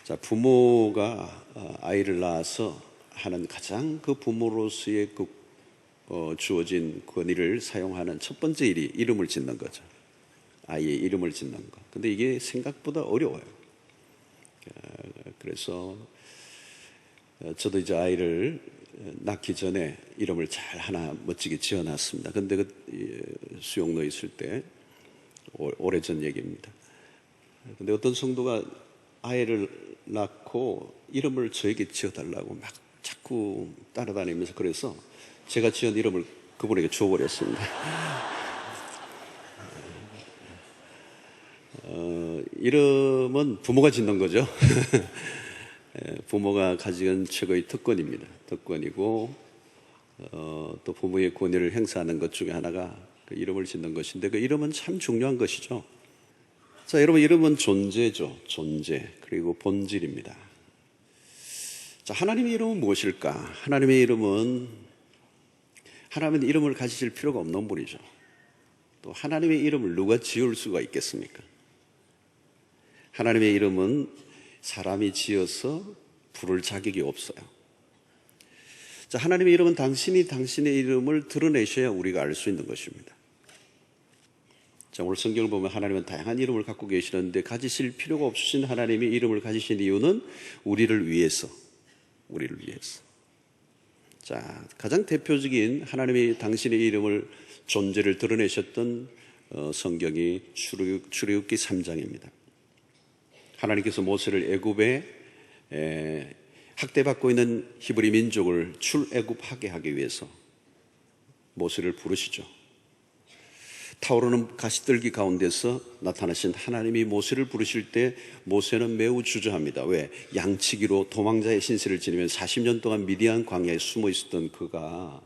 자, 부모가 아이를 낳아서 하는 가장 그 부모로서의 주어진 권위를 사용하는 첫 번째 일이 이름을 짓는 거죠. 아이의 이름을 짓는 거. 근데 이게 생각보다 어려워요. 그래서 저도 이제 아이를 낳기 전에 이름을 잘 하나 멋지게 지어놨습니다. 근데 수용로에 있을 때 오래전 얘기입니다. 근데 어떤 성도가 아이를 낳고 이름을 저에게 지어달라고 막 자꾸 따라다니면서 그래서 제가 지은 이름을 그분에게 줘버렸습니다. 이름은 부모가 짓는 거죠. 부모가 가진 최고의 특권입니다. 특권이고 또 부모의 권위를 행사하는 것 중에 하나가 그 이름을 짓는 것인데 그 이름은 참 중요한 것이죠. 자, 여러분, 이름은 존재죠. 존재. 그리고 본질입니다. 자, 하나님의 이름은 무엇일까? 하나님의 이름은 이름을 가지실 필요가 없는 분이죠. 또 하나님의 이름을 누가 지을 수가 있겠습니까? 하나님의 이름은 사람이 지어서 부를 자격이 없어요. 자, 하나님의 이름은 당신이 당신의 이름을 드러내셔야 우리가 알 수 있는 것입니다. 자, 오늘 성경을 보면 하나님은 다양한 이름을 갖고 계시는데 가지실 필요가 없으신 하나님의 이름을 가지신 이유는 우리를 위해서. 자, 가장 대표적인 하나님의 당신의 이름을 존재를 드러내셨던 성경이 출애굽기 3장입니다. 하나님께서 모세를 애굽에 학대받고 있는 히브리 민족을 출애굽하게 하기 위해서 모세를 부르시죠. 타오르는 가시떨기 가운데서 나타나신 하나님이 모세를 부르실 때 모세는 매우 주저합니다. 왜? 양치기로 도망자의 신세를 지니며 40년 동안 미디안 광야에 숨어 있었던 그가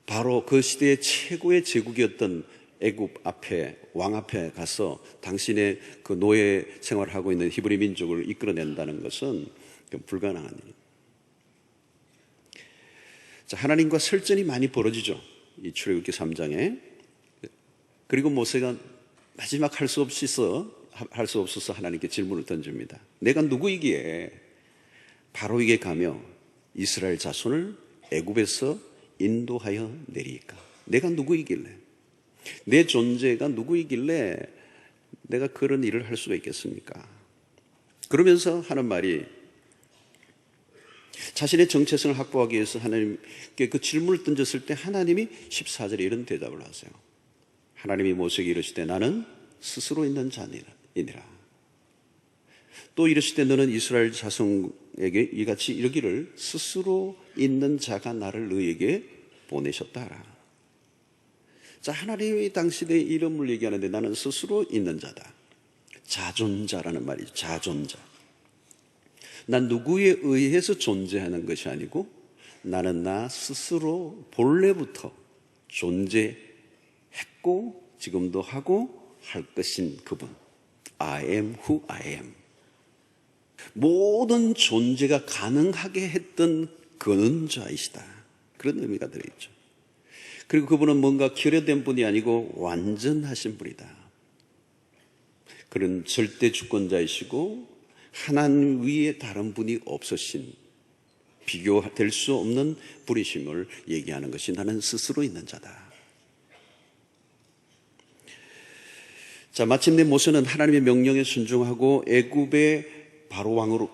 바로 그 시대의 최고의 제국이었던 애굽 앞에, 왕 앞에 가서 당신의 그 노예 생활을 하고 있는 히브리 민족을 이끌어낸다는 것은 불가능한 일입니다. 자, 하나님과 설전이 많이 벌어지죠. 이 출애굽기 3장에. 그리고 모세가 마지막 할 수 없어서 하나님께 질문을 던집니다. 내가 누구이기에 바로에게 가며 이스라엘 자손을 애굽에서 인도하여 내리까? 내가 누구이길래? 내 존재가 누구이길래 내가 그런 일을 할 수가 있겠습니까? 그러면서 하는 말이 자신의 정체성을 확보하기 위해서 하나님께 그 질문을 던졌을 때 하나님이 14절에 이런 대답을 하세요. 하나님이 모세에게 이르시되 나는 스스로 있는 자니라. 또 이르시되 너는 이스라엘 자손에게 이같이 이르기를 스스로 있는 자가 나를 너희에게 보내셨다 하라. 자, 하나님이 당신의 이름을 얘기하는데 나는 스스로 있는 자다. 자존자라는 말이죠. 자존자. 난 누구에 의해서 존재하는 것이 아니고 나는 나 스스로 본래부터 존재했고 지금도 하고 할 것인 그분. I am who I am. 모든 존재가 가능하게 했던 근원자이시다. 그런 의미가 들어있죠. 그리고 그분은 뭔가 결여된 분이 아니고 완전하신 분이다. 그런 절대 주권자이시고 하나님 위에 다른 분이 없으신 비교될 수 없는 분이심을 얘기하는 것이 나는 스스로 있는 자다. 자, 마침내 모세는 하나님의 명령에 순종하고 애굽의 바로 왕으로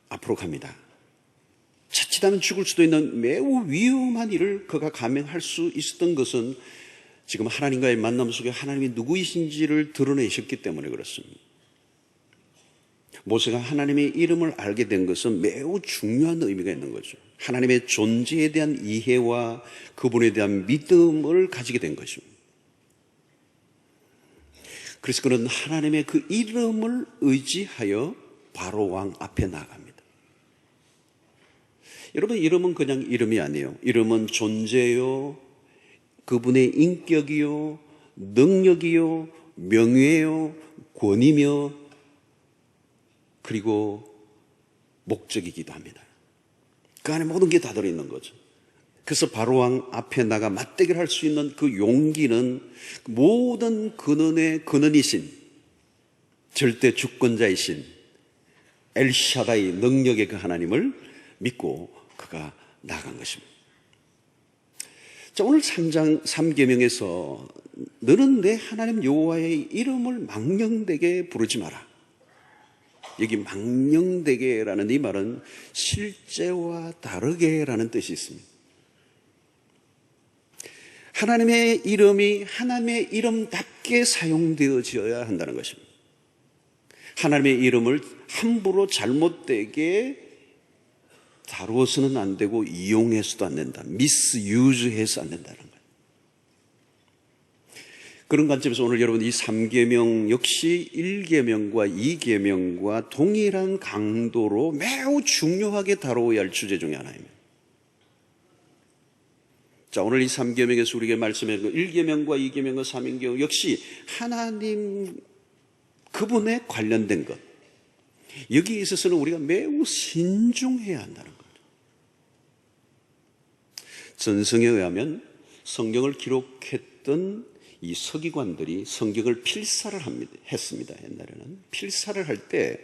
앞으로 갑니다. 자칫하면 죽을 수도 있는 매우 위험한 일을 그가 감행할 수 있었던 것은 지금 하나님과의 만남 속에 하나님이 누구이신지를 드러내셨기 때문에 그렇습니다. 모세가 하나님의 이름을 알게 된 것은 매우 중요한 의미가 있는 거죠. 하나님의 존재에 대한 이해와 그분에 대한 믿음을 가지게 된 것입니다. 그래서 그는 하나님의 그 이름을 의지하여 바로 왕 앞에 나갑니다. 여러분, 이름은 그냥 이름이 아니에요. 이름은 존재요, 그분의 인격이요, 능력이요, 명예요, 권위며 그리고 목적이기도 합니다. 그 안에 모든 게 다 들어있는 거죠. 그래서 바로왕 앞에 나가 맞대결 할 수 있는 그 용기는 모든 근원의 근원이신 절대 주권자이신 엘샤다이 능력의 그 하나님을 믿고 그가 나아간 것입니다. 자, 오늘 3장 3계명에서 너는 내 하나님 여호와의 이름을 망령되게 부르지 마라. 여기 망령되게라는 이 말은 실제와 다르게라는 뜻이 있습니다. 하나님의 이름이 하나님의 이름답게 사용되어져야 한다는 것입니다. 하나님의 이름을 함부로 잘못되게 다루어서는 안 되고 이용해서도 안 된다. 미스유즈해서 안 된다는 거예요. 그런 관점에서 오늘 여러분 이 3계명 역시 1계명과 2계명과 동일한 강도로 매우 중요하게 다루어야 할 주제 중에 하나입니다. 자, 오늘 이 3계명에서 우리에게 말씀해 준 1계명과 2계명과 3계명 역시 하나님 그분에 관련된 것. 여기에 있어서는 우리가 매우 신중해야 한다는 거예요. 전성에 의하면 성경을 기록했던 이 서기관들이 성경을 필사를 했습니다. 옛날에는 필사를 할 때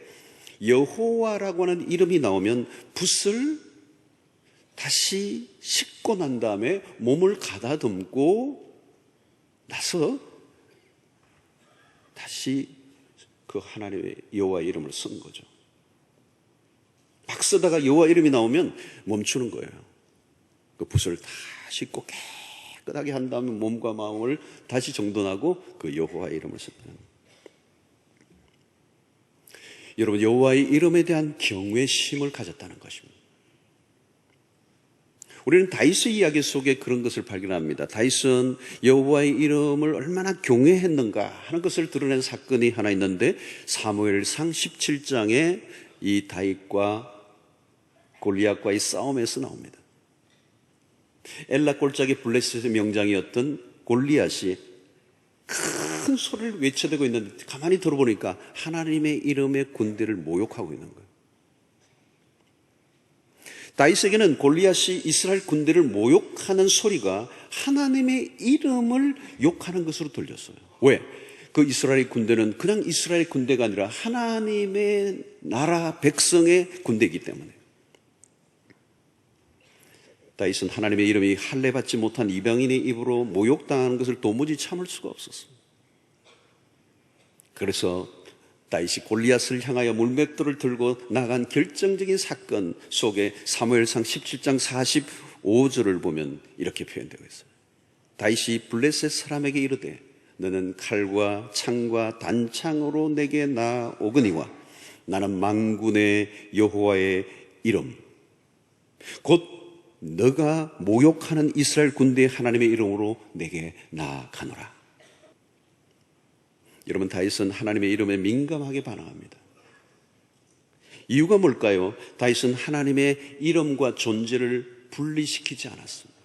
여호와라고 하는 이름이 나오면 붓을 다시 씻고 난 다음에 몸을 가다듬고 나서 다시 그 하나님의 여호와 이름을 쓴 거죠. 막 쓰다가 여호와 이름이 나오면 멈추는 거예요. 그 붓을 다 씻고 깨끗하게 한 다음에 몸과 마음을 다시 정돈하고 그 여호와 이름을 썼다는 거예요. 여러분, 여호와의 이름에 대한 경외심을 가졌다는 것입니다. 우리는 다윗의 이야기 속에 그런 것을 발견합니다. 다윗은 여호와의 이름을 얼마나 경외했는가 하는 것을 드러낸 사건이 하나 있는데 사무엘상 17장에 이 다윗과 골리앗과의 싸움에서 나옵니다. 엘라 골짜기 블레셋의 명장이었던 골리앗이 큰 소리를 외쳐대고 있는데 가만히 들어보니까 하나님의 이름의 군대를 모욕하고 있는 거예요. 다윗에게는 골리앗이 이스라엘 군대를 모욕하는 소리가 하나님의 이름을 욕하는 것으로 들렸어요. 왜? 그 이스라엘 군대는 그냥 이스라엘 군대가 아니라 하나님의 나라 백성의 군대이기 때문에. 다윗은 하나님의 이름이 할례받지 못한 이방인의 입으로 모욕당하는 것을 도무지 참을 수가 없었습니다. 그래서 다윗이 골리앗을 향하여 물맷돌을 들고 나간 결정적인 사건 속에 사무엘상 17장 45절을 보면 이렇게 표현되고 있어요. 다윗이 블레셋 사람에게 이르되 너는 칼과 창과 단창으로 내게 나오거니와 나는 만군의 여호와의 이름 곧 너가 모욕하는 이스라엘 군대의 하나님의 이름으로 내게 나아가노라. 여러분, 다윗은 하나님의 이름에 민감하게 반응합니다. 이유가 뭘까요? 다윗은 하나님의 이름과 존재를 분리시키지 않았습니다.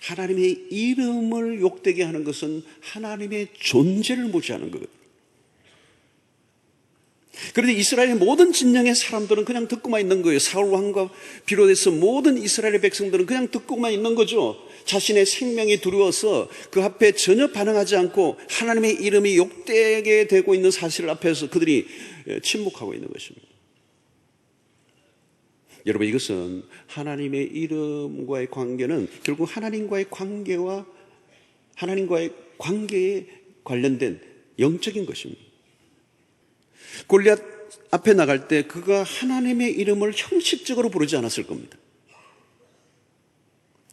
하나님의 이름을 욕되게 하는 것은 하나님의 존재를 무시하는 거거든요. 그런데 이스라엘의 모든 진영의 사람들은 그냥 듣고만 있는 거예요. 사울 왕과 비롯해서 모든 이스라엘의 백성들은 그냥 듣고만 있는 거죠. 자신의 생명이 두려워서 그 앞에 전혀 반응하지 않고 하나님의 이름이 욕되게 되고 있는 사실 앞에서 그들이 침묵하고 있는 것입니다. 여러분, 이것은 하나님의 이름과의 관계는 결국 하나님과의 관계에 관련된 영적인 것입니다. 골리앗 앞에 나갈 때 그가 하나님의 이름을 형식적으로 부르지 않았을 겁니다.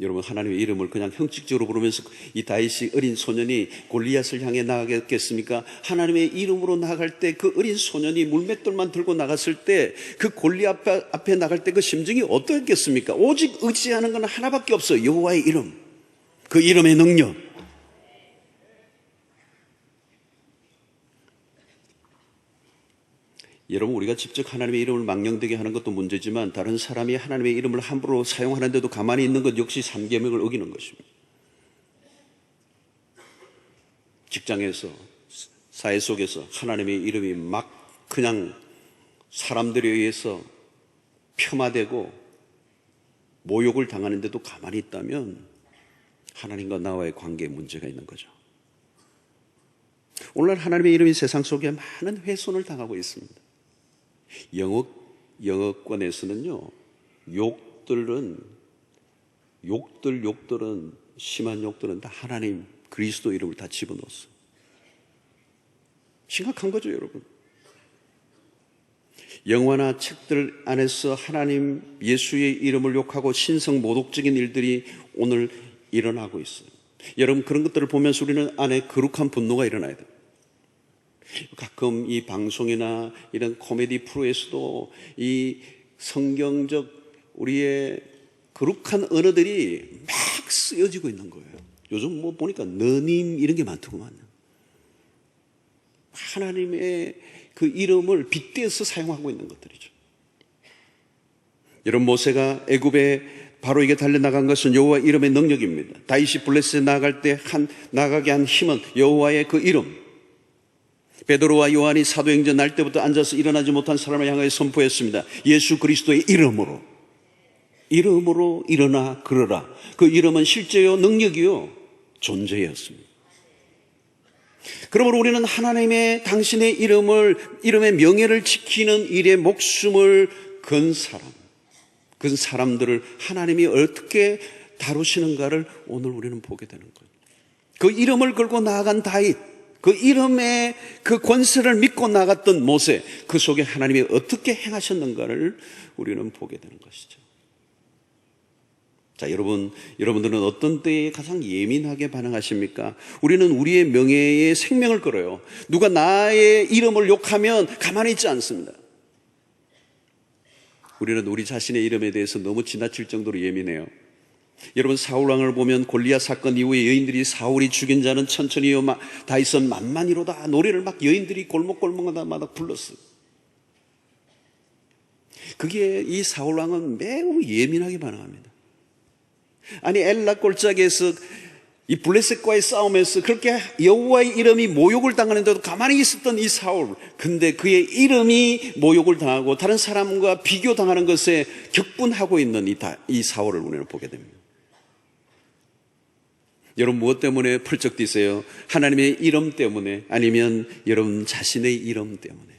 여러분, 하나님의 이름을 그냥 형식적으로 부르면서 이 다윗이 어린 소년이 골리앗을 향해 나가겠습니까? 하나님의 이름으로 나갈 때 그 어린 소년이 물맷돌만 들고 나갔을 때 그 골리앗 앞에 나갈 때 그 심정이 어떠했겠습니까? 오직 의지하는 건 하나밖에 없어요. 여호와의 이름, 그 이름의 능력. 여러분, 우리가 직접 하나님의 이름을 망령되게 하는 것도 문제지만 다른 사람이 하나님의 이름을 함부로 사용하는데도 가만히 있는 것 역시 3계명을 어기는 것입니다. 직장에서, 사회 속에서 하나님의 이름이 막 그냥 사람들에 의해서 폄하되고 모욕을 당하는데도 가만히 있다면 하나님과 나와의 관계에 문제가 있는 거죠. 오늘날 하나님의 이름이 세상 속에 많은 훼손을 당하고 있습니다. 영업 영어권에서는요, 욕들은 심한 욕들은 다 하나님 그리스도 이름을 다 집어넣었어요. 심각한 거죠, 여러분. 영화나 책들 안에서 하나님 예수의 이름을 욕하고 신성 모독적인 일들이 오늘 일어나고 있어요. 여러분, 그런 것들을 보면서 우리는 안에 거룩한 분노가 일어나야 돼요. 가끔 이 방송이나 이런 코미디 프로에서도 이 성경적 우리의 거룩한 언어들이 막 쓰여지고 있는 거예요. 요즘 뭐 보니까 너님 이런 게 많더구만요. 하나님의 그 이름을 빗대어서 사용하고 있는 것들이죠. 여러분, 모세가 애굽에 바로에게 달려나간 것은 여호와 이름의 능력입니다. 다윗이 블레셋에 나아갈 때 나가게 한 힘은 여호와의 그 이름. 베드로와 요한이 사도행전 날 때부터 앉아서 일어나지 못한 사람을 향하여 선포했습니다. 예수 그리스도의 이름으로 일어나 걸어라. 그 이름은 실제요 능력이요 존재였습니다. 그러므로 우리는 하나님의 당신의 이름의 명예를 지키는 일에 목숨을 건 사람들을 하나님이 어떻게 다루시는가를 오늘 우리는 보게 되는 거예요. 그 이름을 걸고 나아간 다윗, 그 이름의 그 권세를 믿고 나갔던 모세, 그 속에 하나님이 어떻게 행하셨는가를 우리는 보게 되는 것이죠. 자, 여러분들은 어떤 때에 가장 예민하게 반응하십니까? 우리는 우리의 명예에 생명을 걸어요. 누가 나의 이름을 욕하면 가만히 있지 않습니다. 우리는 우리 자신의 이름에 대해서 너무 지나칠 정도로 예민해요. 여러분, 사울왕을 보면 골리앗 사건 이후에 여인들이 사울이 죽인 자는 천천히요 다윗은 만만히로다 노래를 막 여인들이 골목골목마다 불렀어요. 그게 이 사울왕은 매우 예민하게 반응합니다. 아니, 엘라 골짜기에서 이 블레셋과의 싸움에서 그렇게 여호와의 이름이 모욕을 당하는데도 가만히 있었던 이 사울, 근데 그의 이름이 모욕을 당하고 다른 사람과 비교당하는 것에 격분하고 있는 이 사울을 우리는 보게 됩니다. 여러분, 무엇 때문에 펄쩍 뛰세요? 하나님의 이름 때문에, 아니면 여러분 자신의 이름 때문에?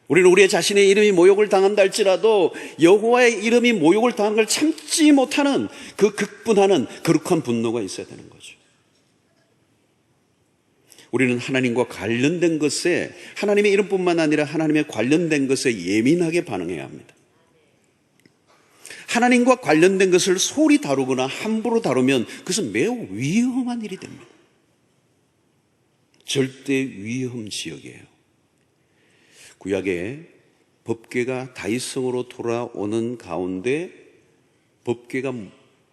우리는 우리의 자신의 이름이 모욕을 당한다 할지라도 여호와의 이름이 모욕을 당한 걸 참지 못하는 그 극분하는 거룩한 분노가 있어야 되는 거죠. 우리는 하나님과 관련된 것에, 하나님의 이름뿐만 아니라 하나님의 관련된 것에 예민하게 반응해야 합니다. 하나님과 관련된 것을 소홀히 다루거나 함부로 다루면 그것은 매우 위험한 일이 됩니다. 절대 위험 지역이에요. 구약에 법궤가 다윗성으로 돌아오는 가운데 법궤가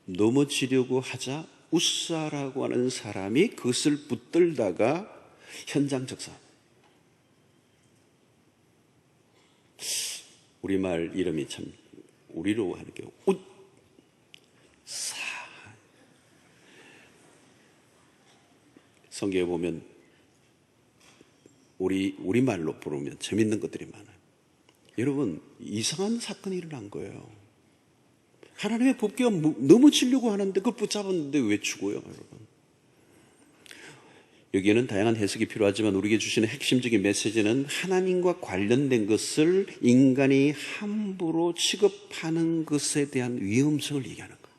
넘어지려고 하자 우사라고 하는 사람이 그것을 붙들다가 현장 적사. 우리말 이름이 참 우리로 하는 게 웃사. 성경에 보면 우리말로 부르면 재밌는 것들이 많아요. 여러분, 이상한 사건이 일어난 거예요. 하나님의 법궤가 넘어지려고 하는데 그걸 붙잡았는데 왜 죽어요, 여러분? 여기에는 다양한 해석이 필요하지만 우리에게 주시는 핵심적인 메시지는 하나님과 관련된 것을 인간이 함부로 취급하는 것에 대한 위험성을 얘기하는 거예요.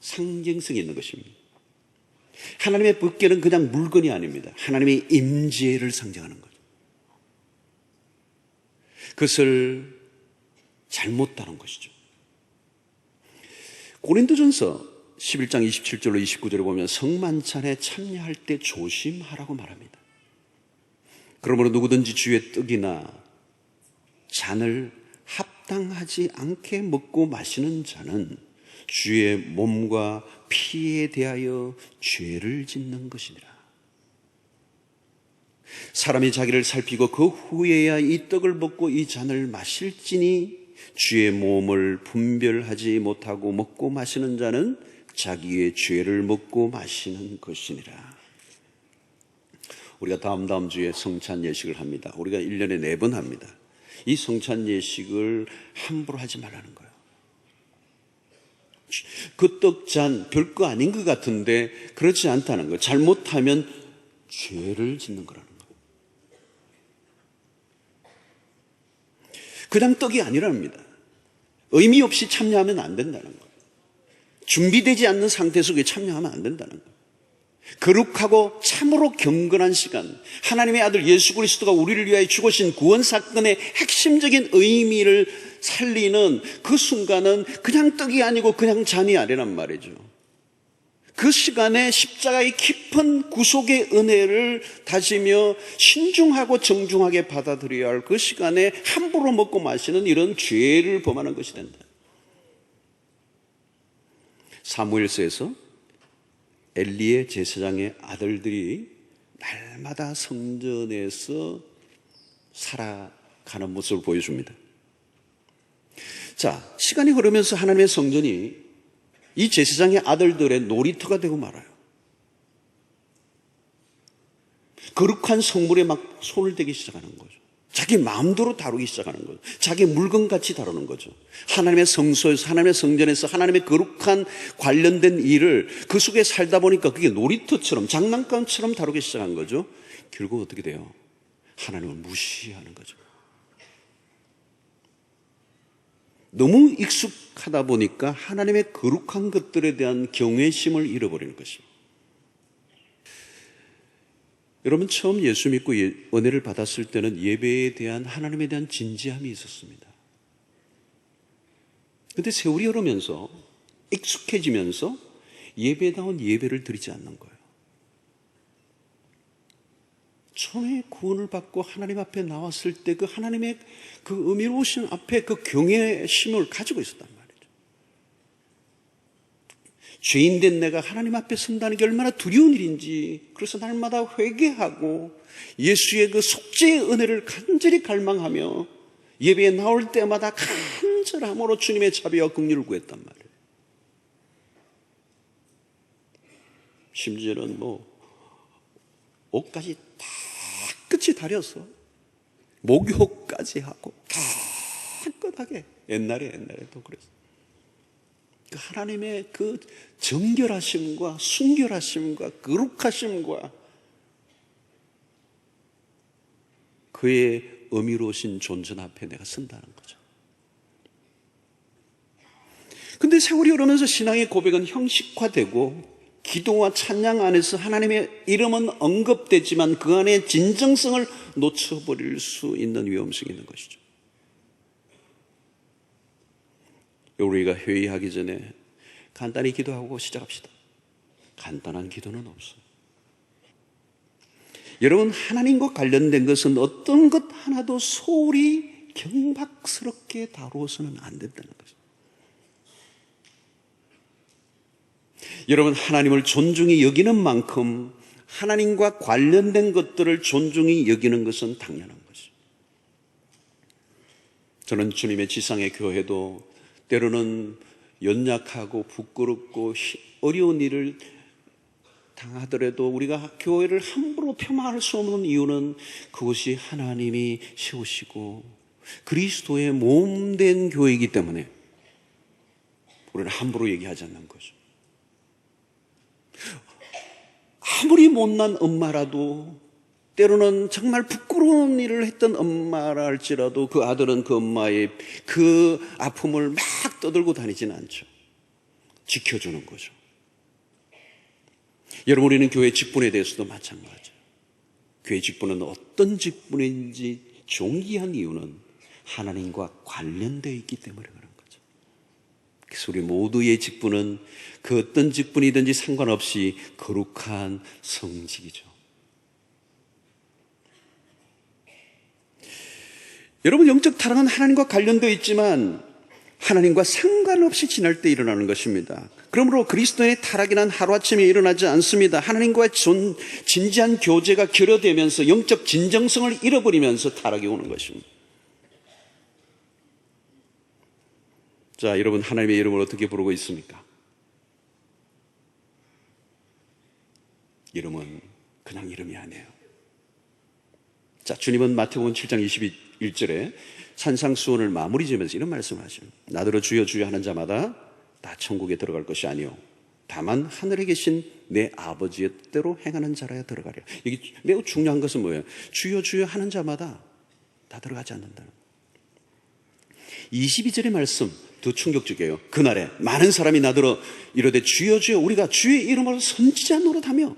상징성이 있는 것입니다. 하나님의 법궤는 그냥 물건이 아닙니다. 하나님의 임재를 상징하는 거죠. 그것을 잘못 다룬 것이죠. 고린도전서 11장 27절로 29절에 보면 성만찬에 참여할 때 조심하라고 말합니다. 그러므로 누구든지 주의 떡이나 잔을 합당하지 않게 먹고 마시는 자는 주의 몸과 피에 대하여 죄를 짓는 것이니라. 사람이 자기를 살피고 그 후에야 이 떡을 먹고 이 잔을 마실지니 주의 몸을 분별하지 못하고 먹고 마시는 자는 자기의 죄를 먹고 마시는 것이니라. 우리가 다음 주에 성찬 예식을 합니다. 우리가 1년에 4번 합니다. 이 성찬 예식을 함부로 하지 말라는 거예요. 그 떡잔 별거 아닌 것 같은데 그렇지 않다는 거예요. 잘못하면 죄를 짓는 거라는 거예요. 그냥 떡이 아니랍니다. 의미 없이 참여하면 안 된다는 거예요. 준비되지 않는 상태 속에 참여하면 안 된다는 거예요. 거룩하고 참으로 경건한 시간, 하나님의 아들 예수 그리스도가 우리를 위하여 죽으신 구원 사건의 핵심적인 의미를 살리는 그 순간은 그냥 떡이 아니고 그냥 잔이 아니란 말이죠. 그 시간에 십자가의 깊은 구속의 은혜를 다지며 신중하고 정중하게 받아들여야 할 그 시간에 함부로 먹고 마시는 이런 죄를 범하는 것이 된다. 사무엘서에서 엘리의 제사장의 아들들이 날마다 성전에서 살아가는 모습을 보여줍니다. 자, 시간이 흐르면서 하나님의 성전이 이 제사장의 아들들의 놀이터가 되고 말아요. 거룩한 성물에 막 손을 대기 시작하는 거죠. 자기 마음대로 다루기 시작하는 거죠. 자기 물건같이 다루는 거죠. 하나님의 성소에서, 하나님의 성전에서 하나님의 거룩한 관련된 일을 그 속에 살다 보니까 그게 놀이터처럼, 장난감처럼 다루기 시작한 거죠. 결국 어떻게 돼요? 하나님을 무시하는 거죠. 너무 익숙하다 보니까 하나님의 거룩한 것들에 대한 경외심을 잃어버리는 것입니다. 여러분, 처음 예수 믿고 은혜를 받았을 때는 예배에 대한 하나님에 대한 진지함이 있었습니다. 그런데 세월이 흐르면서 익숙해지면서 예배다운 예배를 드리지 않는 거예요. 처음에 구원을 받고 하나님 앞에 나왔을 때 그 하나님의 그 의미로우신 앞에 그 경외심을 가지고 있었단 말이죠. 죄인된 내가 하나님 앞에 선다는 게 얼마나 두려운 일인지, 그래서 날마다 회개하고 예수의 그 속죄의 은혜를 간절히 갈망하며 예배에 나올 때마다 간절함으로 주님의 자비와 긍휼을 구했단 말이에요. 심지어는 옷까지 다 끝이 다려서 목욕까지 하고 깨끗하게 옛날에 또 그랬어요. 그 하나님의 그 정결하심과 순결하심과 거룩하심과 그의 의미로우신 존재 앞에 내가 선다는 거죠. 근데 세월이 흐르면서 신앙의 고백은 형식화되고 기도와 찬양 안에서 하나님의 이름은 언급되지만 그 안에 진정성을 놓쳐버릴 수 있는 위험성이 있는 것이죠. 우리가 회의하기 전에 간단히 기도하고 시작합시다. 간단한 기도는 없어요. 여러분, 하나님과 관련된 것은 어떤 것 하나도 소홀히 경박스럽게 다루어서는 안 된다는 거죠. 여러분, 하나님을 존중히 여기는 만큼 하나님과 관련된 것들을 존중히 여기는 것은 당연한 거죠. 저는 주님의 지상의 교회도 때로는 연약하고 부끄럽고 어려운 일을 당하더라도 우리가 교회를 함부로 폄하할 수 없는 이유는 그것이 하나님이 세우시고 그리스도의 몸된 교회이기 때문에 우리는 함부로 얘기하지 않는 거죠. 아무리 못난 엄마라도, 때로는 정말 부끄러운 일을 했던 엄마라 할지라도 그 아들은 그 엄마의 그 아픔을 막 떠들고 다니지는 않죠. 지켜주는 거죠. 여러분, 우리는 교회 직분에 대해서도 마찬가지예요. 교회 직분은 어떤 직분인지 존귀한 이유는 하나님과 관련되어 있기 때문에 그런 거죠. 그래서 우리 모두의 직분은 그 어떤 직분이든지 상관없이 거룩한 성직이죠. 여러분, 영적 타락은 하나님과 관련되어 있지만 하나님과 상관없이 지날 때 일어나는 것입니다. 그러므로 그리스도인의 타락이란 하루아침에 일어나지 않습니다. 하나님과의 진지한 교제가 결여되면서 영적 진정성을 잃어버리면서 타락이 오는 것입니다. 자, 여러분, 하나님의 이름을 어떻게 부르고 있습니까? 이름은 그냥 이름이 아니에요. 자, 주님은 마태복음 7장 21절에 산상수훈을 마무리 지으면서 이런 말씀을 하십니다. 나더러 주여 주여 하는 자마다 다 천국에 들어갈 것이 아니요 다만 하늘에 계신 내 아버지의 뜻대로 행하는 자라야 들어가려. 이게 매우 중요한 것은 뭐예요? 주여 주여 하는 자마다 다 들어가지 않는다는 거예요. 22절의 말씀 더 충격적이에요. 그날에 많은 사람이 나더러 이르되 주여 주여 우리가 주의 이름으로 선지자 노릇하며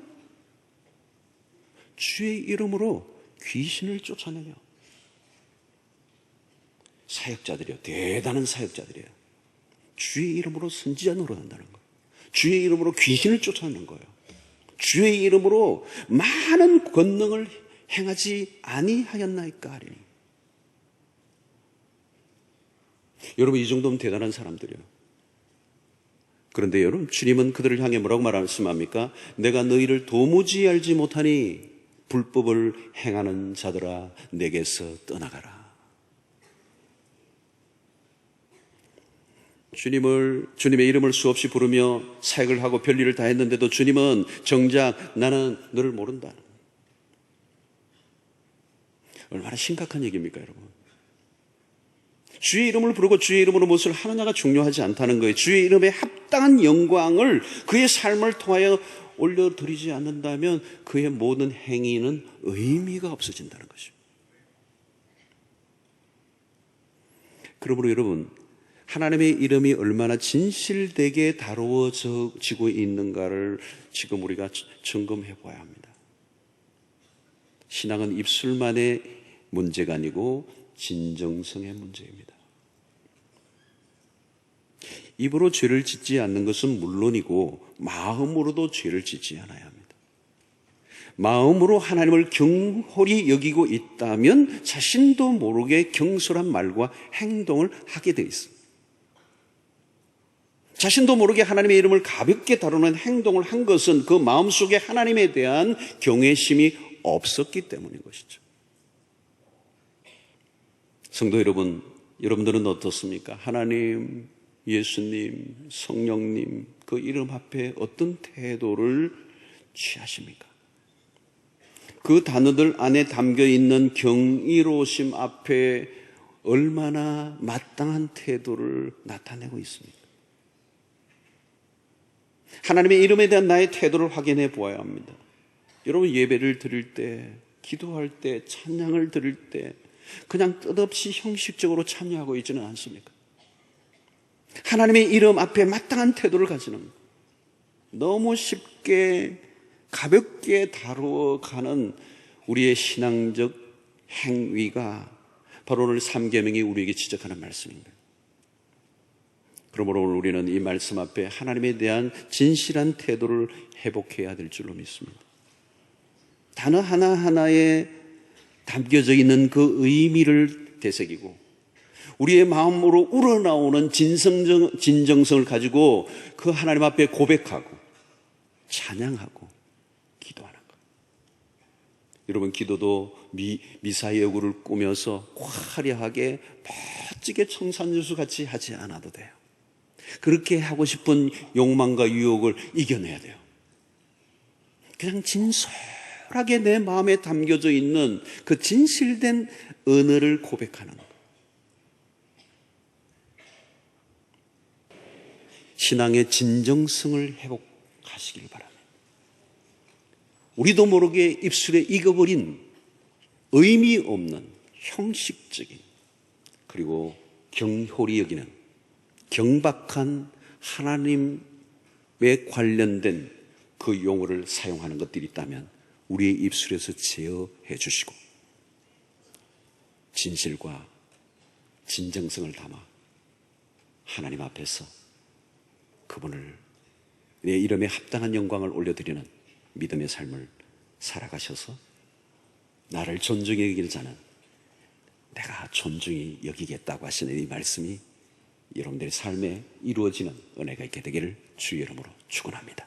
주의 이름으로 귀신을 쫓아내며. 사역자들이요, 대단한 사역자들이에요. 주의 이름으로 선지자 노릇한다는 거예요. 주의 이름으로 귀신을 쫓아내는 거예요. 주의 이름으로 많은 권능을 행하지 아니하였나이까 하리니. 여러분, 이 정도면 대단한 사람들이에요. 그런데 여러분, 주님은 그들을 향해 뭐라고 말씀합니까? 내가 너희를 도무지 알지 못하니 불법을 행하는 자들아 내게서 떠나가라. 주님의 이름을 수없이 부르며 사역을 하고 별일을 다 했는데도 주님은 정작 나는 너를 모른다. 얼마나 심각한 얘기입니까, 여러분? 주의 이름을 부르고 주의 이름으로 무엇을 하느냐가 중요하지 않다는 거예요. 주의 이름에 합당한 영광을 그의 삶을 통하여 올려드리지 않는다면 그의 모든 행위는 의미가 없어진다는 것이죠. 그러므로 여러분, 하나님의 이름이 얼마나 진실되게 다루어지고 있는가를 지금 우리가 점검해 봐야 합니다. 신앙은 입술만의 문제가 아니고 진정성의 문제입니다. 입으로 죄를 짓지 않는 것은 물론이고 마음으로도 죄를 짓지 않아야 합니다. 마음으로 하나님을 경홀히 여기고 있다면 자신도 모르게 경솔한 말과 행동을 하게 돼 있습니다. 자신도 모르게 하나님의 이름을 가볍게 다루는 행동을 한 것은 그 마음속에 하나님에 대한 경외심이 없었기 때문인 것이죠. 성도 여러분, 여러분들은 어떻습니까? 하나님, 예수님, 성령님 그 이름 앞에 어떤 태도를 취하십니까? 그 단어들 안에 담겨있는 경이로우심 앞에 얼마나 마땅한 태도를 나타내고 있습니까? 하나님의 이름에 대한 나의 태도를 확인해 보아야 합니다. 여러분, 예배를 드릴 때, 기도할 때, 찬양을 드릴 때 그냥 뜻없이 형식적으로 참여하고 있지는 않습니까? 하나님의 이름 앞에 마땅한 태도를 가지는 거예요. 너무 쉽게 가볍게 다루어가는 우리의 신앙적 행위가 바로 오늘 3계명이 우리에게 지적하는 말씀입니다. 그러므로 오늘 우리는 이 말씀 앞에 하나님에 대한 진실한 태도를 회복해야 될 줄로 믿습니다. 단어 하나하나에 담겨져 있는 그 의미를 되새기고 우리의 마음으로 우러나오는 진정성을 가지고 그 하나님 앞에 고백하고 찬양하고 기도하는 것. 여러분, 기도도 미사의 여구를 꾸며서 화려하게 멋지게 청산유수 같이 하지 않아도 돼요. 그렇게 하고 싶은 욕망과 유혹을 이겨내야 돼요. 그냥 진솔하게 내 마음에 담겨져 있는 그 진실된 은혜를 고백하는 것. 신앙의 진정성을 회복하시길 바랍니다. 우리도 모르게 입술에 익어버린 의미 없는 형식적인 그리고 경홀히 여기는 경박한 하나님에 관련된 그 용어를 사용하는 것들이 있다면 우리의 입술에서 제어해 주시고 진실과 진정성을 담아 하나님 앞에서 그분을 내 이름에 합당한 영광을 올려드리는 믿음의 삶을 살아가셔서 나를 존중히 여기는 자는 내가 존중히 여기겠다고 하시는 이 말씀이 여러분들의 삶에 이루어지는 은혜가 있게 되기를 주의 이름으로 축원합니다.